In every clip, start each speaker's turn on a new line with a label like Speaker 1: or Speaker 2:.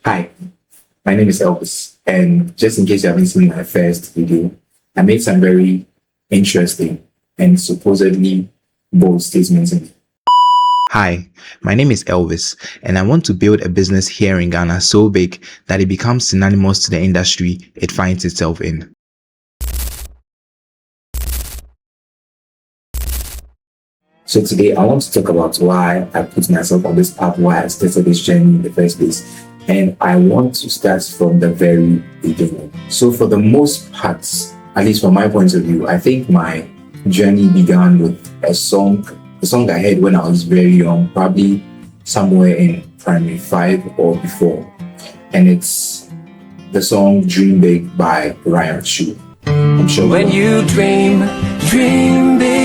Speaker 1: Hi, my name is Elvis, and just in case you haven't seen my first video, I made some very interesting and supposedly bold statements in it.
Speaker 2: Hi, my name is Elvis, and I want to build a business here in Ghana so big that it becomes synonymous to the industry it finds itself in.
Speaker 1: So today I want to talk about why I put myself on this path, why I started this journey in the first place. And I want to start from the very beginning. So for the most part, at least from my point of view, I think my journey began with a song I heard when I was very young, probably somewhere in primary 5 or before. And it's the song Dream Big by Ryan Shu. I'm sure
Speaker 3: when you dream big,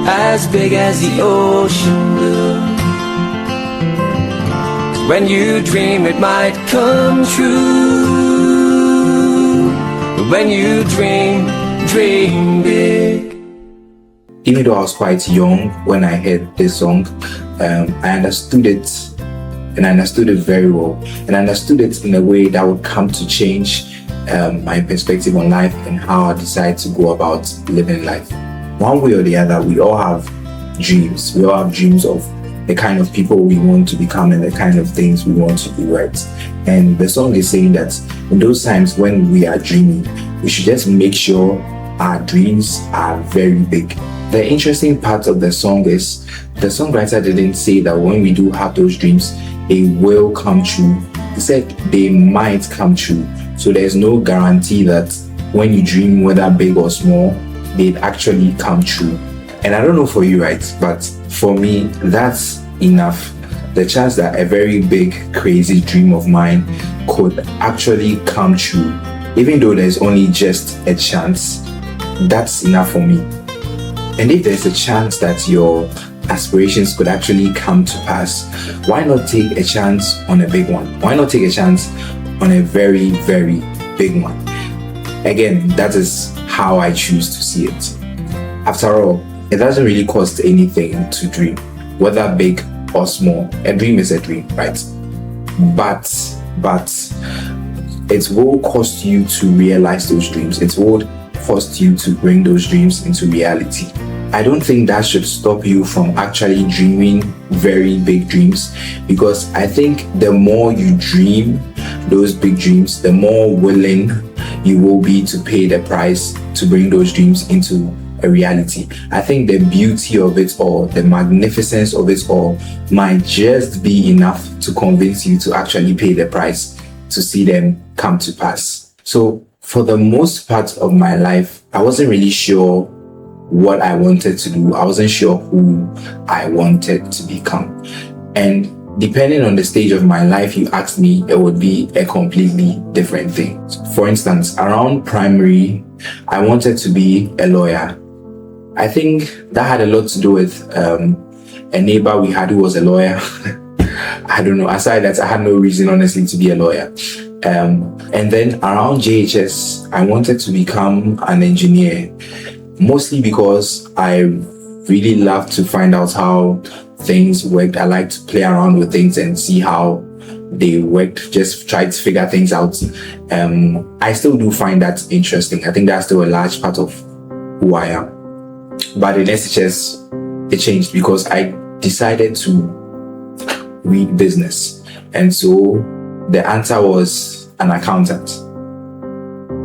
Speaker 3: as big as the ocean blue. When you dream it might come true. When you dream big.
Speaker 1: Even though I was quite young when I heard this song, I understood it, and I understood it very well, and I understood it in a way that would come to change my perspective on life and how I decide to go about living life. One way or the other, we all have dreams. We all have dreams of the kind of people we want to become and the kind of things we want to do, right? And the song is saying that in those times when we are dreaming, we should just make sure our dreams are very big. The interesting part of the song is the songwriter didn't say that when we do have those dreams, it will come true. He said they might come true. So there's no guarantee that when you dream, whether big or small, they'd actually come true. And I don't know for you, right? But for me, that's enough. The chance that a very big, crazy dream of mine could actually come true, even though there's only just a chance, that's enough for me. And if there's a chance that your aspirations could actually come to pass, why not take a chance on a big one? Why not take a chance on a very, very big one? Again, that is how I choose to see it. After all, it doesn't really cost anything to dream, whether big or small. A dream is a dream, right? But it will cost you to realize those dreams. It will cost you to bring those dreams into reality. I don't think that should stop you from actually dreaming very big dreams, because I think the more you dream those big dreams, the more willing you will be to pay the price to bring those dreams into a reality. I think the beauty of it all, the magnificence of it all, might just be enough to convince you to actually pay the price to see them come to pass. So for the most part of my life, I wasn't really sure what I wanted to do. I wasn't sure who I wanted to become. And depending on the stage of my life you asked me, it would be a completely different thing. For instance, around primary, I wanted to be a lawyer. I think that had a lot to do with a neighbor we had who was a lawyer. I don't know. Aside that, I had no reason, honestly, to be a lawyer. And then around JHS, I wanted to become an engineer, mostly because I really love to find out how things worked. I like to play around with things and see how they worked, just try to figure things out. I still do find that interesting. I think that's still a large part of who I am. But in SHS, it changed because I decided to read business. And so the answer was an accountant.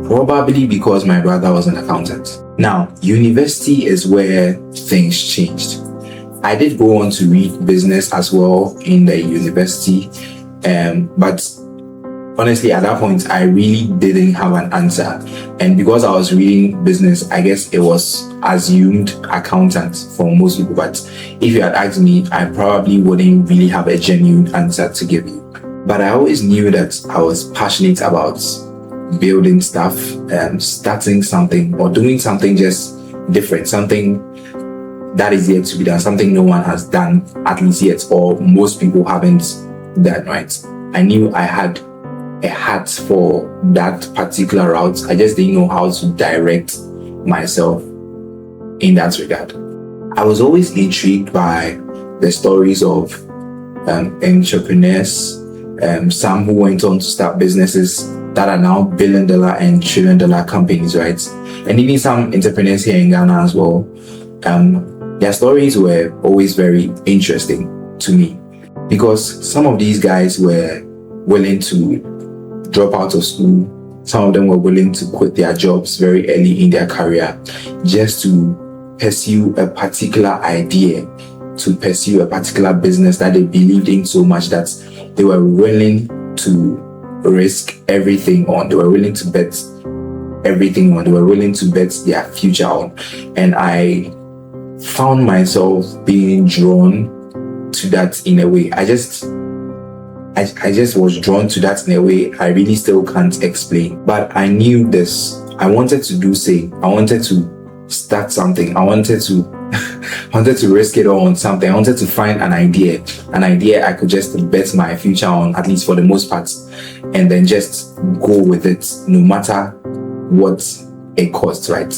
Speaker 1: Probably because my brother was an accountant. Now, university is where things changed. I did go on to read business as well in the university, but honestly, at that point, I really didn't have an answer. And because I was reading business, I guess it was assumed accountant for most people. But if you had asked me, I probably wouldn't really have a genuine answer to give you. But I always knew that I was passionate about building stuff, starting something or doing something just different, something that is yet to be done, something no one has done at least yet, or most people haven't done, right? I knew I had a heart for that particular route. I just didn't know how to direct myself in that regard. I was always intrigued by the stories of entrepreneurs, some who went on to start businesses that are now billion-dollar and trillion-dollar companies, right? And even some entrepreneurs here in Ghana as well. Their stories were always very interesting to me, because some of these guys were willing to drop out of school. Some of them were willing to quit their jobs very early in their career just to pursue a particular idea, to pursue a particular business that they believed in so much that they were willing to risk everything on. They were willing to bet everything on. They were willing to bet their future on. And I found myself being drawn to that in a way. I just was drawn to that in a way I really still can't explain. But I knew this. I wanted to do say. I wanted to start something. I wanted to risk it all on something. I wanted to find an idea I could just bet my future on, at least for the most part, and then just go with it no matter what it costs, right?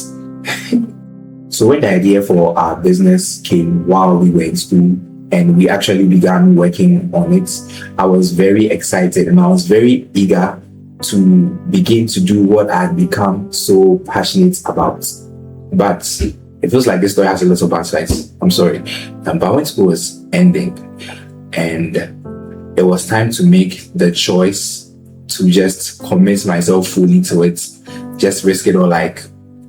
Speaker 1: So when the idea for our business came while we were in school and we actually began working on it, I was very excited and I was very eager to begin to do what I had become so passionate about. But it feels like this story has a lot of bad sides. I'm sorry. But when school was ending and it was time to make the choice to just commit myself fully to it, just risk it all, like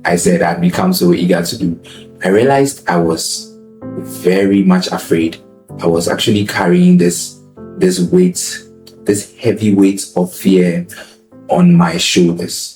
Speaker 1: I said I'd become so eager to do, I realized I was very much afraid. I was actually carrying this weight, this heavy weight of fear on my shoulders.